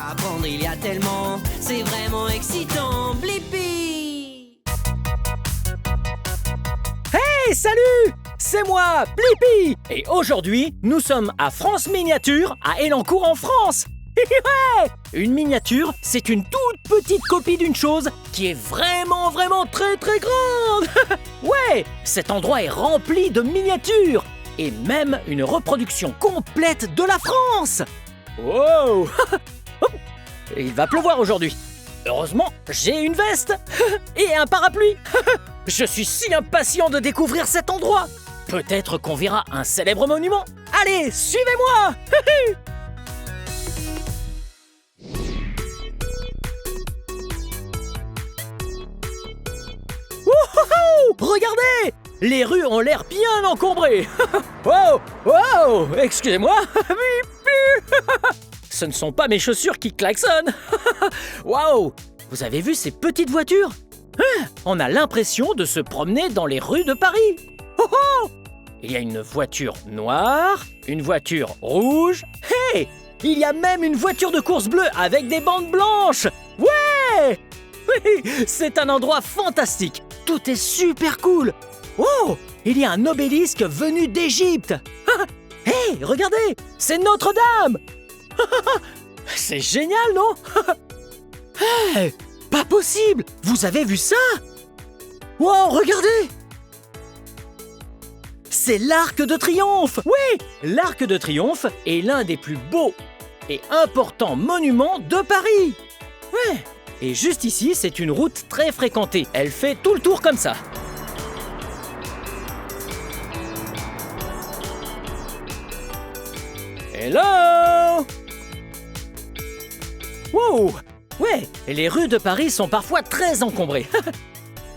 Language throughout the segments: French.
Apprendre, il y a tellement, c'est vraiment excitant. Blippi! Hey, salut! C'est moi, Blippi! Et aujourd'hui, nous sommes à France Miniature, à Elancourt en France. Ouais! Une miniature, c'est une toute petite copie d'une chose qui est vraiment très grande. Ouais! Cet endroit est rempli de miniatures et même une reproduction complète de la France. Wow! Il va pleuvoir aujourd'hui. Heureusement, j'ai une veste et un parapluie. Je suis si impatient de découvrir cet endroit. Peut-être qu'on verra un célèbre monument. Allez, suivez-moi! Wouhou! Regardez! Les rues ont l'air bien encombrées. Wow! Excusez-moi. Ce ne sont pas mes chaussures qui klaxonnent. Waouh! Vous avez vu ces petites voitures? On a l'impression de se promener dans les rues de Paris. Il y a une voiture noire, une voiture rouge. Hey! Il y a même une voiture de course bleue avec des bandes blanches. Ouais! Oui, c'est un endroit fantastique. Tout est super cool. Oh! Il y a un obélisque venu d'Égypte. Hey! Regardez! C'est Notre-Dame! C'est génial, non? Hey! Pas possible! Vous avez vu ça? Wow, regardez! C'est l'Arc de Triomphe! Oui! L'Arc de Triomphe est l'un des plus beaux et importants monuments de Paris! Ouais! Et juste ici, c'est une route très fréquentée. Elle fait tout le tour comme ça. Hello! Wow! Ouais, les rues de Paris sont parfois très encombrées.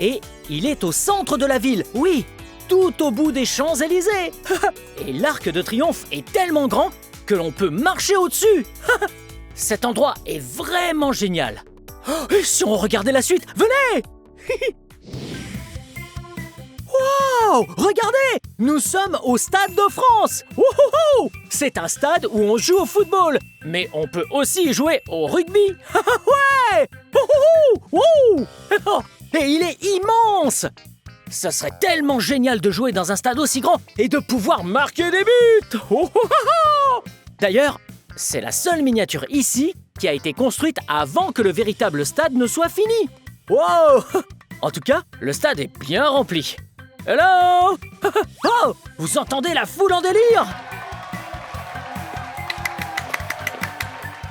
Et il est au centre de la ville, oui, tout au bout des Champs-Élysées. Et l'Arc de Triomphe est tellement grand que l'on peut marcher au-dessus. Cet endroit est vraiment génial. Et si on regardait la suite, venez! Wow! Regardez! Nous sommes au Stade de France! Wouhou! C'est un stade où on joue au football, mais on peut aussi jouer au rugby. Ouais! Wouhou! Et il est immense! Ce serait tellement génial de jouer dans un stade aussi grand et de pouvoir marquer des buts! D'ailleurs, c'est la seule miniature ici qui a été construite avant que le véritable stade ne soit fini. Wow! En tout cas, le stade est bien rempli. Hello! Oh! Vous entendez la foule en délire?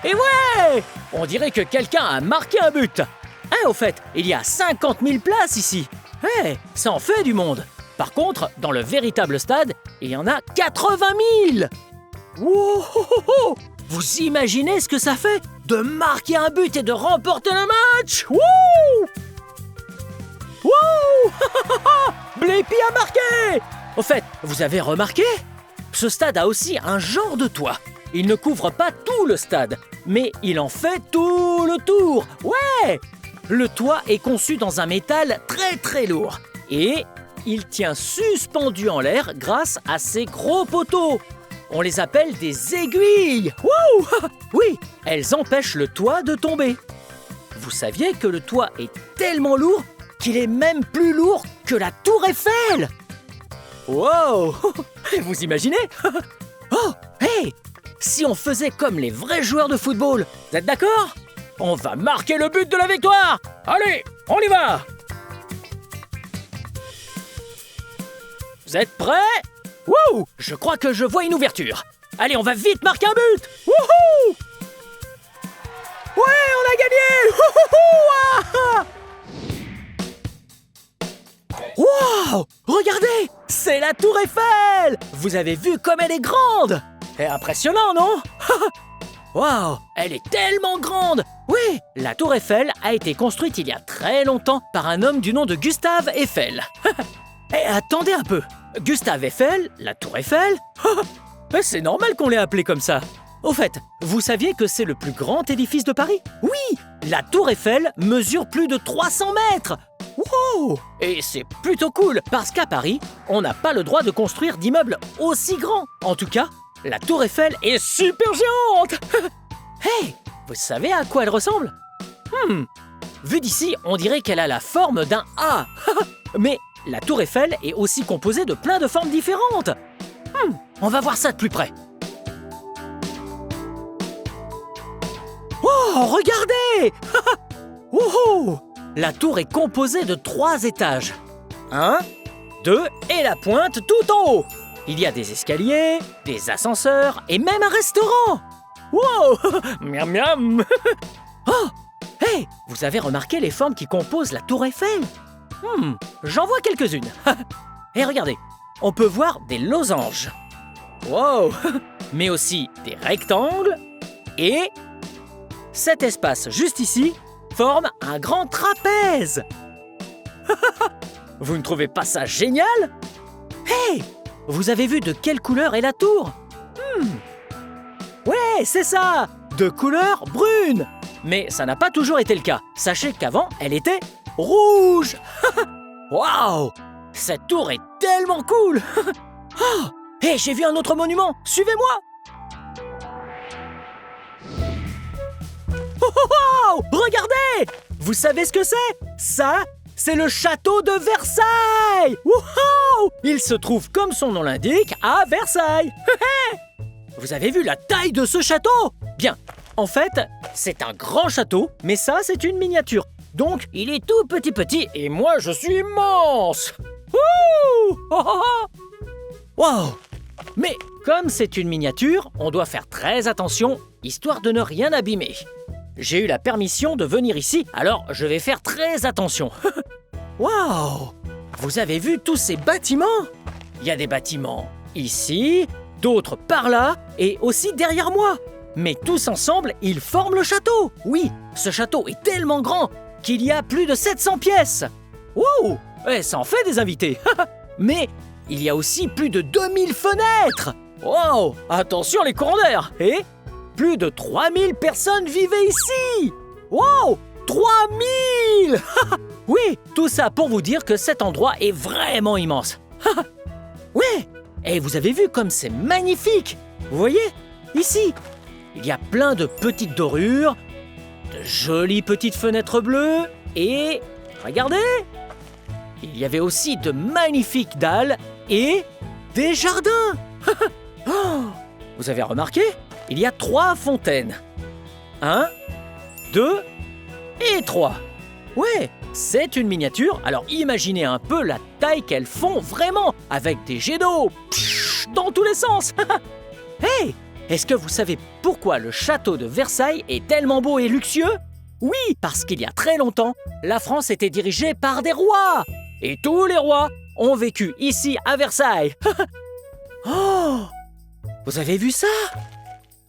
Et ouais! On dirait que quelqu'un a marqué un but. Au fait, il y a 50 000 places ici. Ça en fait du monde. Par contre, dans le véritable stade, il y en a 80 000. Wow! Vous imaginez ce que ça fait de marquer un but et de remporter le match? Wouh! Wow! Blippi a marqué! Au fait, vous avez remarqué? Ce stade a aussi un genre de toit. Il ne couvre pas tout le stade, mais il en fait tout le tour. Ouais! Le toit est conçu dans un métal très lourd et il tient suspendu en l'air grâce à ces gros poteaux. On les appelle des aiguilles. Wouh! Oui, elles empêchent le toit de tomber. Vous saviez que le toit est tellement lourd qu'il est même plus lourd que la Tour Eiffel. Wow! Vous imaginez? Oh, hey! Si on faisait comme les vrais joueurs de football, vous êtes d'accord? On va marquer le but de la victoire! Allez, on y va! Vous êtes prêts? Wouh! Je crois que je vois une ouverture. Allez, on va vite marquer un but! Wouhou! Ouais, on a gagné! Wouhou! Wow! Regardez! C'est la Tour Eiffel! Vous avez vu comme elle est grande? C'est impressionnant, non? Wow! Elle est tellement grande! Oui! La Tour Eiffel a été construite il y a très longtemps par un homme du nom de Gustave Eiffel. Attendez un peu! Gustave Eiffel, la Tour Eiffel? C'est normal qu'on l'ait appelé comme ça. Au fait, vous saviez que c'est le plus grand édifice de Paris? Oui! La Tour Eiffel mesure plus de 300 mètres! Wow! Et c'est plutôt cool, parce qu'à Paris, on n'a pas le droit de construire d'immeubles aussi grands. En tout cas, la Tour Eiffel est super géante! Hey! Vous savez à quoi elle ressemble? Vu d'ici, on dirait qu'elle a la forme d'un A. Mais la tour Eiffel est aussi composée de plein de formes différentes. On va voir ça de plus près. Oh, regardez! Wouhou! La tour est composée de 3 étages. 1, 2 et la pointe tout en haut. Il y a des escaliers, des ascenseurs et même un restaurant. Wow! Miam miam! Oh! Hey! Vous avez remarqué les formes qui composent la tour Eiffel? J'en vois quelques-unes. Et regardez, on peut voir des losanges. Wow! Mais aussi des rectangles et cet espace juste ici forme un grand trapèze. Vous ne trouvez pas ça génial? Hey! Vous avez vu de quelle couleur est la tour? Ouais, c'est ça! De couleur brune! Mais ça n'a pas toujours été le cas. Sachez qu'avant, elle était rouge! Waouh! Cette tour est tellement cool! Oh! Hey, j'ai vu un autre monument! Suivez-moi! Oh! Regardez! Vous savez ce que c'est? Ça, c'est le château de Versailles! Wow! Il se trouve, comme son nom l'indique, à Versailles! Vous avez vu la taille de ce château? Bien, en fait, c'est un grand château, mais ça, c'est une miniature. Donc, il est tout petit et moi, je suis immense! Wouh! Oh, oh, oh! Wow! Mais comme c'est une miniature, on doit faire très attention, histoire de ne rien abîmer. J'ai eu la permission de venir ici, alors je vais faire très attention. Waouh! Vous avez vu tous ces bâtiments? Il y a des bâtiments ici, d'autres par là et aussi derrière moi. Mais tous ensemble, ils forment le château. Oui, ce château est tellement grand qu'il y a plus de 700 pièces. Wow! Ça en fait des invités. Mais il y a aussi plus de 2000 fenêtres. Wow! Attention les courants d'air. Et plus de 3000 personnes vivaient ici. Wow! 3000! Oui, tout ça pour vous dire que cet endroit est vraiment immense. Ouais! Et vous avez vu comme c'est magnifique! Vous voyez? Ici, il y a plein de petites dorures, de jolies petites fenêtres bleues et... Regardez! Il y avait aussi de magnifiques dalles et des jardins! Oh, vous avez remarqué? Il y a 3 fontaines. 1, 2 et 3. Ouais, c'est une miniature, alors imaginez un peu la taille qu'elles font vraiment, avec des jets d'eau dans tous les sens. Hey, est-ce que vous savez pourquoi le château de Versailles est tellement beau et luxueux? Oui, parce qu'il y a très longtemps, la France était dirigée par des rois. Et tous les rois ont vécu ici à Versailles. Oh, vous avez vu ça?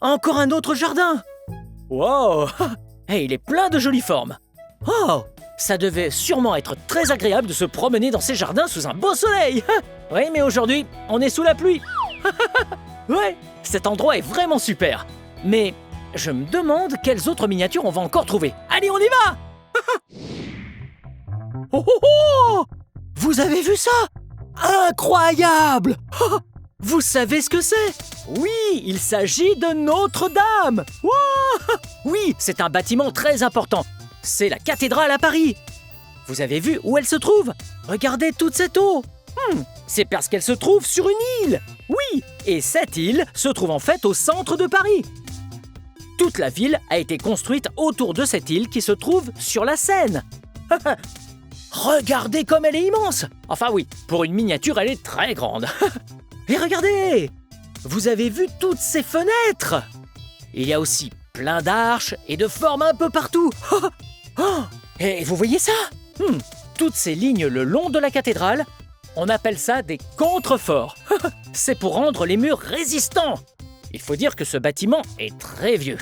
Encore un autre jardin. Wow. Hey, il est plein de jolies formes. Oh, ça devait sûrement être très agréable de se promener dans ces jardins sous un beau soleil. Oui, mais aujourd'hui, on est sous la pluie. Ouais, cet endroit est vraiment super. Mais je me demande quelles autres miniatures on va encore trouver. Allez, on y va. Oh, oh, oh! Vous avez vu ça? Incroyable! Oh, vous savez ce que c'est? Oui, il s'agit de Notre-Dame. Wow! Oui, c'est un bâtiment très important. C'est la cathédrale à Paris. Vous avez vu où elle se trouve? Regardez toute cette eau. C'est parce qu'elle se trouve sur une île. Oui, et cette île se trouve en fait au centre de Paris. Toute la ville a été construite autour de cette île qui se trouve sur la Seine. Regardez comme elle est immense. Enfin oui, pour une miniature, elle est très grande. Et regardez, vous avez vu toutes ces fenêtres? Il y a aussi plein d'arches et de formes un peu partout. Et vous voyez ça? Toutes ces lignes le long de la cathédrale, on appelle ça des contreforts. C'est pour rendre les murs résistants. Il faut dire que ce bâtiment est très vieux.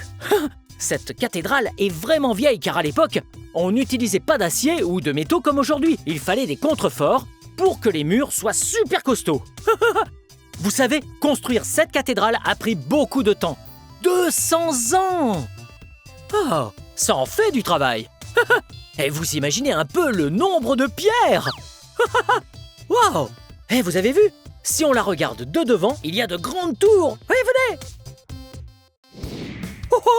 Cette cathédrale est vraiment vieille car à l'époque, on n'utilisait pas d'acier ou de métaux comme aujourd'hui. Il fallait des contreforts pour que les murs soient super costauds. Vous savez, construire cette cathédrale a pris beaucoup de temps. 200 ans! Oh, ça en fait du travail. Et vous imaginez un peu le nombre de pierres. Wow! Et vous avez vu? Si on la regarde de devant, il y a de grandes tours. Oui, venez! Oh, oh,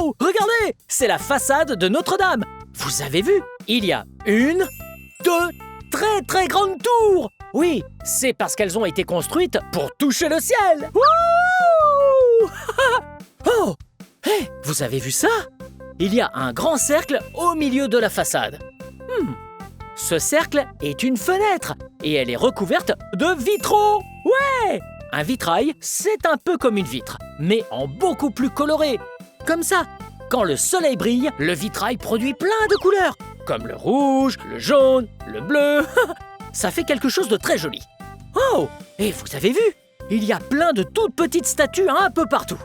oh! Regardez, c'est la façade de Notre-Dame. Vous avez vu? Il y a une, deux très très grandes tours. Oui, c'est parce qu'elles ont été construites pour toucher le ciel. Wouh! Oh! Hey, vous avez vu ça? Il y a un grand cercle au milieu de la façade. Ce cercle est une fenêtre et elle est recouverte de vitraux. Ouais! Un vitrail, c'est un peu comme une vitre, mais en beaucoup plus coloré. Comme ça, quand le soleil brille, le vitrail produit plein de couleurs, comme le rouge, le jaune, le bleu. Ça fait quelque chose de très joli. Oh! Et vous avez vu? Il y a plein de toutes petites statues un peu partout.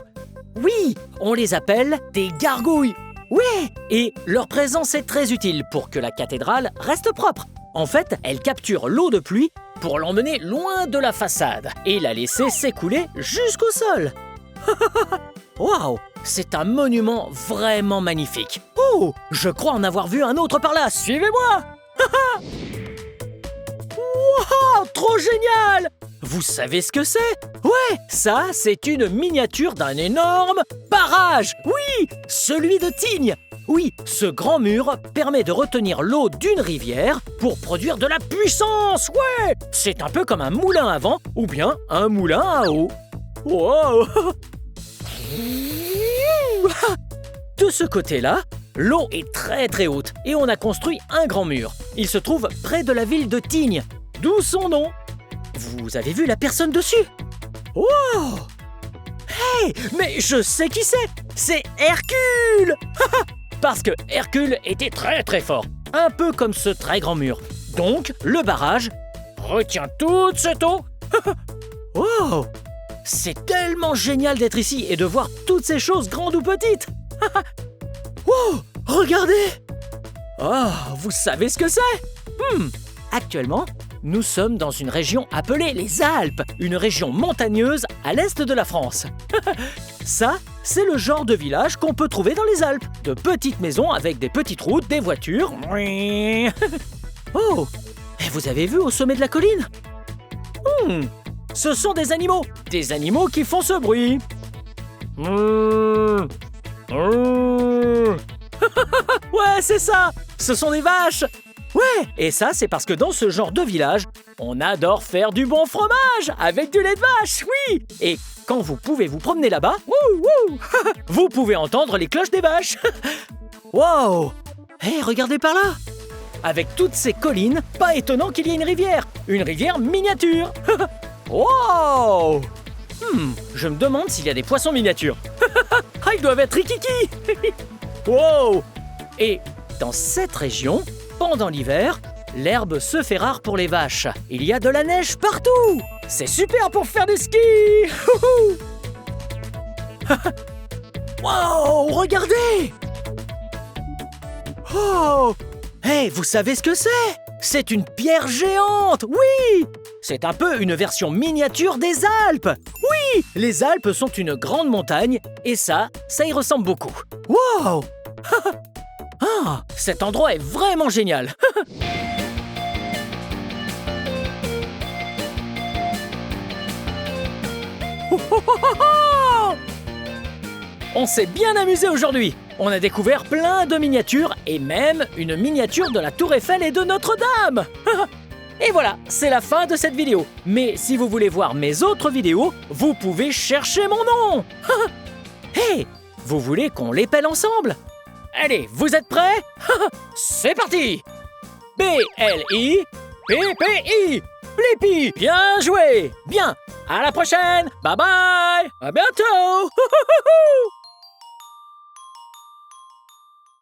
Oui, on les appelle des gargouilles. Oui, et leur présence est très utile pour que la cathédrale reste propre. En fait, elle capture l'eau de pluie pour l'emmener loin de la façade et la laisser s'écouler jusqu'au sol. Waouh, c'est un monument vraiment magnifique. Oh, je crois en avoir vu un autre par là. Suivez-moi. Waouh, trop génial! Vous savez ce que c'est? Ouais, ça, c'est une miniature d'un énorme barrage. Oui, celui de Tignes. Oui, ce grand mur permet de retenir l'eau d'une rivière pour produire de la puissance. Ouais, c'est un peu comme un moulin à vent ou bien un moulin à eau. Wow! De ce côté-là, l'eau est très très haute et on a construit un grand mur. Il se trouve près de la ville de Tignes, d'où son nom. Vous avez vu la personne dessus? Wow! Hey, mais je sais qui c'est! C'est Hercule! Parce que Hercule était très très fort, un peu comme ce très grand mur. Donc, le barrage retient toute cette eau. Wow! C'est tellement génial d'être ici et de voir toutes ces choses grandes ou petites. Wow! Regardez! Oh, vous savez ce que c'est? Actuellement, nous sommes dans une région appelée les Alpes, une région montagneuse à l'est de la France. Ça, c'est le genre de village qu'on peut trouver dans les Alpes. De petites maisons avec des petites routes, des voitures. Oh! Et vous avez vu au sommet de la colline? Ce sont des animaux qui font ce bruit. Ouais, c'est ça! Ce sont des vaches! Ouais, et ça, c'est parce que dans ce genre de village, on adore faire du bon fromage avec du lait de vache, oui! Et quand vous pouvez vous promener là-bas, vous pouvez entendre les cloches des vaches. Wow! Hé, regardez par là! Avec toutes ces collines, pas étonnant qu'il y ait une rivière miniature. Wow! Je me demande s'il y a des poissons miniatures. Ah, ils doivent être rikiki. Wow! Et dans cette région, pendant l'hiver, l'herbe se fait rare pour les vaches. Il y a de la neige partout. C'est super pour faire du ski. Wow, regardez! Oh! Hey, vous savez ce que c'est? C'est une pierre géante, oui! C'est un peu une version miniature des Alpes. Oui, les Alpes sont une grande montagne et ça y ressemble beaucoup. Wow! Ah, cet endroit est vraiment génial. On s'est bien amusé aujourd'hui. On a découvert plein de miniatures et même une miniature de la Tour Eiffel et de Notre-Dame. Et voilà, c'est la fin de cette vidéo. Mais si vous voulez voir mes autres vidéos, vous pouvez chercher mon nom. Hey, vous voulez qu'on l'épelle ensemble? Allez, vous êtes prêts? C'est parti! B-L-I-P-P-I! Blippi! Bien joué! Bien! À la prochaine! Bye bye! À bientôt!